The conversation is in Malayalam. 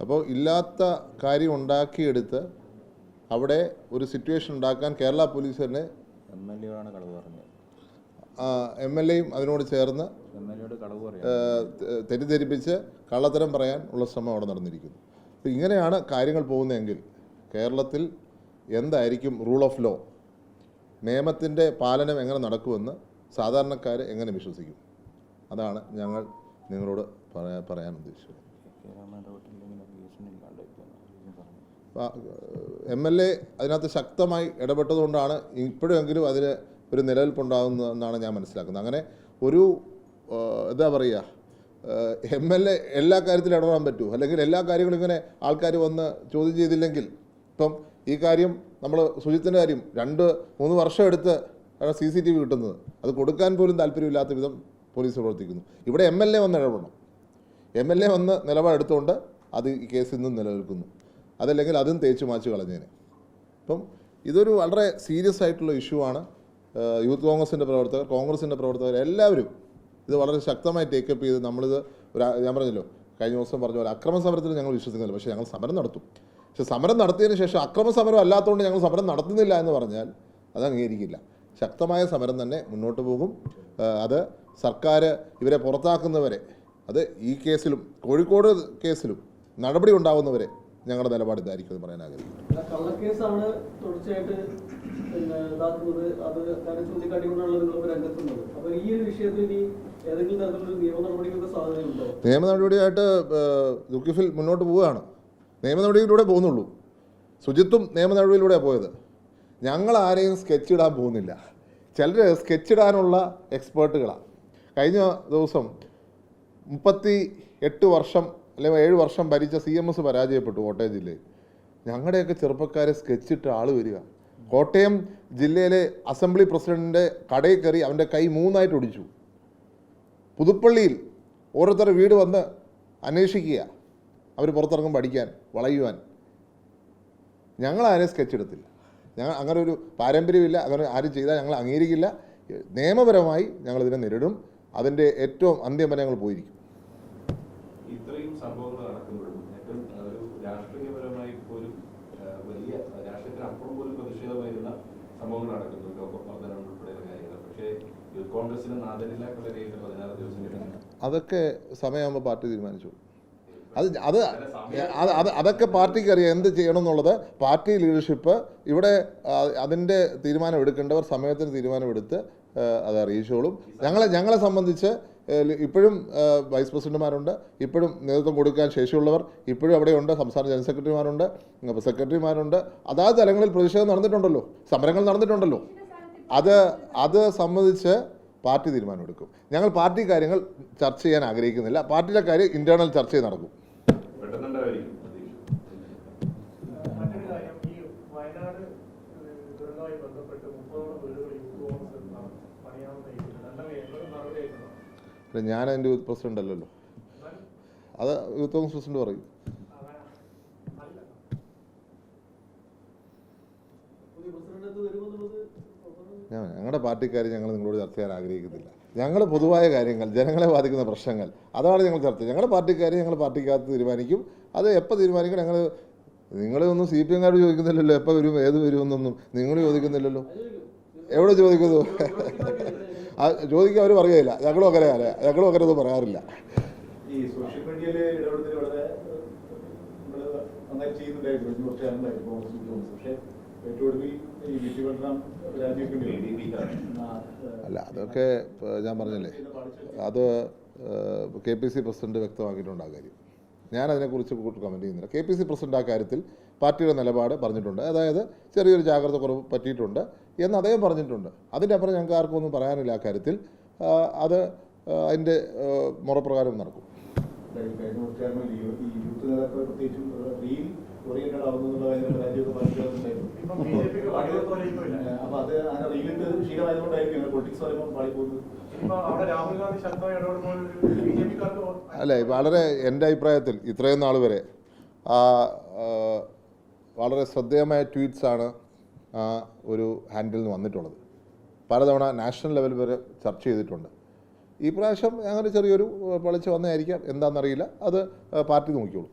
അപ്പോൾ ഇല്ലാത്ത കാര്യം ഉണ്ടാക്കിയെടുത്ത് അവിടെ ഒരു സിറ്റുവേഷൻ ഉണ്ടാക്കാൻ കേരള പോലീസ് തന്നെ MLA-യും അതിനോട് ചേർന്ന് തെറ്റിദ്ധരിപ്പിച്ച് കള്ളത്തരം പറയാൻ ഉള്ള ശ്രമം അവിടെ നടന്നിരിക്കുന്നു. അപ്പോൾ ഇങ്ങനെയാണ് കാര്യങ്ങൾ പോകുന്നതെങ്കിൽ കേരളത്തിൽ എന്തായിരിക്കും റൂൾ ഓഫ് ലോ, നിയമത്തിൻ്റെ പാലനം എങ്ങനെ നടക്കുമെന്ന് സാധാരണക്കാർ എങ്ങനെ വിശ്വസിക്കും? അതാണ് ഞങ്ങൾ നിങ്ങളോട് പറയാൻ ഉദ്ദേശിച്ചത്. MLA അതിനകത്ത് ശക്തമായി ഇടപെട്ടതുകൊണ്ടാണ് ഇപ്പോഴെങ്കിലും അതിന് ഒരു നിലനിൽപ്പുണ്ടാകുന്നതെന്നാണ് ഞാൻ മനസ്സിലാക്കുന്നത്. അങ്ങനെ ഒരു എന്താ പറയുക, MLA എല്ലാ കാര്യത്തിലും ഇടപെടാൻ പറ്റൂ, അല്ലെങ്കിൽ എല്ലാ കാര്യങ്ങളും ഇങ്ങനെ ആൾക്കാർ വന്ന് ചോദ്യം ചെയ്തില്ലെങ്കിൽ, ഇപ്പം ഈ കാര്യം നമ്മൾ സുജിത്തിൻ്റെ കാര്യം 2-3 വർഷം എടുത്ത് CCTV കിട്ടുന്നത്, അത് കൊടുക്കാൻ പോലും താല്പര്യമില്ലാത്ത വിധം പോലീസ് പ്രവർത്തിക്കുന്നു. ഇവിടെ MLA വന്ന് ഇടപെടണം. MLA വന്ന് നിലപാടെടുത്തുകൊണ്ട് അത് ഈ കേസിൽ നിന്നും നിലനിൽക്കുന്നു. അതല്ലെങ്കിൽ അതും തേച്ച് മാച്ച് കളഞ്ഞേനെ. അപ്പം ഇതൊരു വളരെ സീരിയസ് ആയിട്ടുള്ള ഇഷ്യൂ ആണ്. യൂത്ത് കോൺഗ്രസിൻ്റെ പ്രവർത്തകർ, കോൺഗ്രസിൻ്റെ പ്രവർത്തകർ എല്ലാവരും ഇത് വളരെ ശക്തമായി ടേക്കപ്പ് ചെയ്ത് നമ്മളിത് ഞാൻ പറഞ്ഞല്ലോ, കഴിഞ്ഞ ദിവസം പറഞ്ഞ പോലെ അക്രമ സമരത്തിൽ ഞങ്ങൾ വിശ്വസിക്കുന്നില്ല, പക്ഷേ ഞങ്ങൾ സമരം നടത്തും. പക്ഷേ സമരം നടത്തിയതിന് ശേഷം അക്രമ സമരം അല്ലാത്തതുകൊണ്ട് ഞങ്ങൾ സമരം നടത്തുന്നില്ല എന്ന് പറഞ്ഞാൽ അത് അംഗീകരിക്കില്ല. ശക്തമായ സമരം തന്നെ മുന്നോട്ട് പോകും. അത് സർക്കാർ ഇവരെ പുറത്താക്കുന്നവരെ, അത് ഈ കേസിലും കോഴിക്കോട് കേസിലും നടപടി ഉണ്ടാകുന്നവരെ ഞങ്ങളുടെ നിലപാട് ഇതായിരിക്കും എന്ന് പറയാൻ ആഗ്രഹിക്കുന്നു. കള്ളക്കേസാണ് തുടർച്ചയായിട്ട് ഇതാക്കുന്നത്, അത് കാര്യം ചൂണ്ടിക്കാട്ടിക്കൊണ്ടാണല്ലോ നിങ്ങൾ രംഗത്തുന്നത്. അപ്പോൾ ഈ ഒരു വിഷയത്തിൽ ഇനി ഏതെങ്കിലും തരത്തിലുള്ള നിയമ നടപടികളുടെ സാധ്യതയുണ്ടോ? നിയമ നടപടിയായിട്ട് ദുഃഖിഫിൽ മുന്നോട്ട് പോവുകയാണ്. നിയമ നടപടിയിലൂടെ പോകുന്നുള്ളൂ. സുജിത്തും നിയമ നടപടിയിലൂടെയാണ് പോയത്. ഞങ്ങൾ ആരെയും സ്കെച്ച് ഇടാൻ പോകുന്നില്ല. ചിലർ സ്കെച്ച് ഇടാനുള്ള എക്സ്പേർട്ടുകളാണ്. കഴിഞ്ഞ ദിവസം 38 വർഷം അല്ലെങ്കിൽ 7 വർഷം ഭരിച്ച CMS പരാജയപ്പെട്ടു കോട്ടയം ജില്ലയിൽ. ഞങ്ങളുടെയൊക്കെ ചെറുപ്പക്കാരെ സ്കെച്ചിട്ട് ആൾ വരിക. കോട്ടയം ജില്ലയിലെ അസംബ്ലി പ്രസിഡന്റിൻ്റെ കടയിൽ കയറി അവൻ്റെ കൈ 3 ഒടിച്ചു. പുതുപ്പള്ളിയിൽ ഓരോരുത്തരുടെ വീട് വന്ന് അന്വേഷിക്കുക, അവർ പുറത്തിറങ്ങും പഠിക്കാൻ, വളയുവാൻ. ഞങ്ങളാരും സ്കെച്ച് എടുത്തില്ല. ഞങ്ങൾ അങ്ങനെ ഒരു പാരമ്പര്യമില്ല. അങ്ങനെ ആരും ചെയ്താൽ ഞങ്ങൾ അംഗീകരിക്കില്ല. നിയമപരമായി ഞങ്ങളിതിനെ നേരിടും. അതിൻ്റെ ഏറ്റവും അന്ത്യം വരെ ഞങ്ങൾ പോയിരിക്കും. ഇത്രയും സംഭവങ്ങൾ നടക്കുമ്പോഴും ഏറ്റവും ഒരു രാഷ്ട്രീയപരമായി പോലും വലിയ രാഷ്ട്രീയത്തിനപ്പുറം പോലും പ്രതിഷേധമായിരുന്ന സംഭവങ്ങൾ നടക്കുന്നു, ലോകവർദ്ധനം ഉൾപ്പെടെയുള്ള കാര്യങ്ങൾ. പക്ഷേ യൂത്ത് കോൺഗ്രസിന് നാദരില്ലാക്കുള്ള രീതിയിൽ 16 ദിവസം കിട്ടുന്നു. അതൊക്കെ സമയമാകുമ്പോൾ പാർട്ടി തീരുമാനിച്ചു. അതൊക്കെ പാർട്ടിക്ക് അറിയാം എന്ത് ചെയ്യണം എന്നുള്ളത്. പാർട്ടി ലീഡർഷിപ്പ് ഇവിടെ അതിൻ്റെ തീരുമാനം എടുക്കേണ്ടവർ സമയത്തിന് തീരുമാനമെടുത്ത് അത് അറിയിച്ചോളും. ഞങ്ങളെ സംബന്ധിച്ച് ഇപ്പോഴും വൈസ് പ്രസിഡന്റുമാരുണ്ട്, ഇപ്പോഴും നേതൃത്വം കൊടുക്കാൻ ശേഷിയുള്ളവർ ഇപ്പോഴും അവിടെയുണ്ട്. സംസ്ഥാന ജനറൽ സെക്രട്ടറിമാരുണ്ട്, സെക്രട്ടറിമാരുണ്ട്. അതാത് തലങ്ങളിൽ പ്രതിഷേധം നടന്നിട്ടുണ്ടല്ലോ, സമരങ്ങൾ നടന്നിട്ടുണ്ടല്ലോ. അത് സംബന്ധിച്ച് പാർട്ടി തീരുമാനമെടുക്കും. ഞങ്ങൾ പാർട്ടി കാര്യങ്ങൾ ചർച്ച ചെയ്യാൻ ആഗ്രഹിക്കുന്നില്ല. പാർട്ടിയിലെ കാര്യം ഇന്റേണൽ ചർച്ച നടക്കും. ഞാൻ അതിൻ്റെ യൂത്ത് പ്രസിഡന്റ് അല്ലല്ലോ, അത് യൂത്ത് കോൺഗ്രസ് പ്രസിഡന്റ് പറയും. ഞങ്ങളുടെ പാർട്ടിക്കാർ ഞങ്ങൾ നിങ്ങളോട് ചർച്ച ചെയ്യാൻ ആഗ്രഹിക്കുന്നില്ല. ഞങ്ങൾ പൊതുവായ കാര്യങ്ങൾ, ജനങ്ങളെ ബാധിക്കുന്ന പ്രശ്നങ്ങൾ, അതാണ് ഞങ്ങൾ ചർച്ച. ഞങ്ങളുടെ പാർട്ടിക്കാർ ഞങ്ങൾ പാർട്ടിക്കകത്ത് തീരുമാനിക്കും. അത് എപ്പോൾ തീരുമാനിക്കണം. നിങ്ങളൊന്നും CPM ചോദിക്കുന്നില്ലല്ലോ, എപ്പോൾ വരും ഏത് വരുമെന്നൊന്നും നിങ്ങൾ ചോദിക്കുന്നില്ലല്ലോ. എവിടെ ചോദിക്കുന്നു? ചോദിക്കാൻ അവർ പറയുകയില്ല. ഞങ്ങളും അങ്ങനെ ഒന്നും പറയാറില്ല. ഈ സോഷ്യൽ മീഡിയയിലെ ഇടപെടൽ വളരെ നന്നായി ചെയ്യുന്നുണ്ടായിരുന്നു. പക്ഷേ അല്ല, അതൊക്കെ ഞാൻ പറഞ്ഞല്ലേ, അത് KPC പ്രസിഡന്റ് വ്യക്തമാക്കിയിട്ടുണ്ട്. ആ കാര്യം ഞാൻ അതിനെക്കുറിച്ച് കമൻറ്റ് ചെയ്യുന്നില്ല. KPC പ്രസിഡന്റ് ആ കാര്യത്തിൽ പാർട്ടിയുടെ നിലപാട് പറഞ്ഞിട്ടുണ്ട്. അതായത് ചെറിയൊരു ജാഗ്രത കുറവ് പറ്റിയിട്ടുണ്ട് എന്ന് അദ്ദേഹം പറഞ്ഞിട്ടുണ്ട്. അതിൻ്റെ അപ്പുറം ഞങ്ങൾക്ക് ആർക്കും ഒന്നും പറയാനില്ല. ആ കാര്യത്തിൽ അത് അതിൻ്റെ മുറപ്രകാരം നടക്കും. അല്ല, വളരെ എൻ്റെ അഭിപ്രായത്തിൽ ഇത്രയും നാൾ വരെ വളരെ ശ്രദ്ധേയമായ ട്വീറ്റ്സാണ് ഒരു ഹാൻഡിൽ നിന്ന് വന്നിട്ടുള്ളത്. പലതവണ നാഷണൽ ലെവൽ വരെ ചർച്ച ചെയ്തിട്ടുണ്ട്. ഈ പ്രാവശ്യം അങ്ങനെ ചെറിയൊരു പൊളിച്ച് വന്നതായിരിക്കാം, എന്താണെന്നറിയില്ല. അത് പാർട്ടി നോക്കിയോളൂ.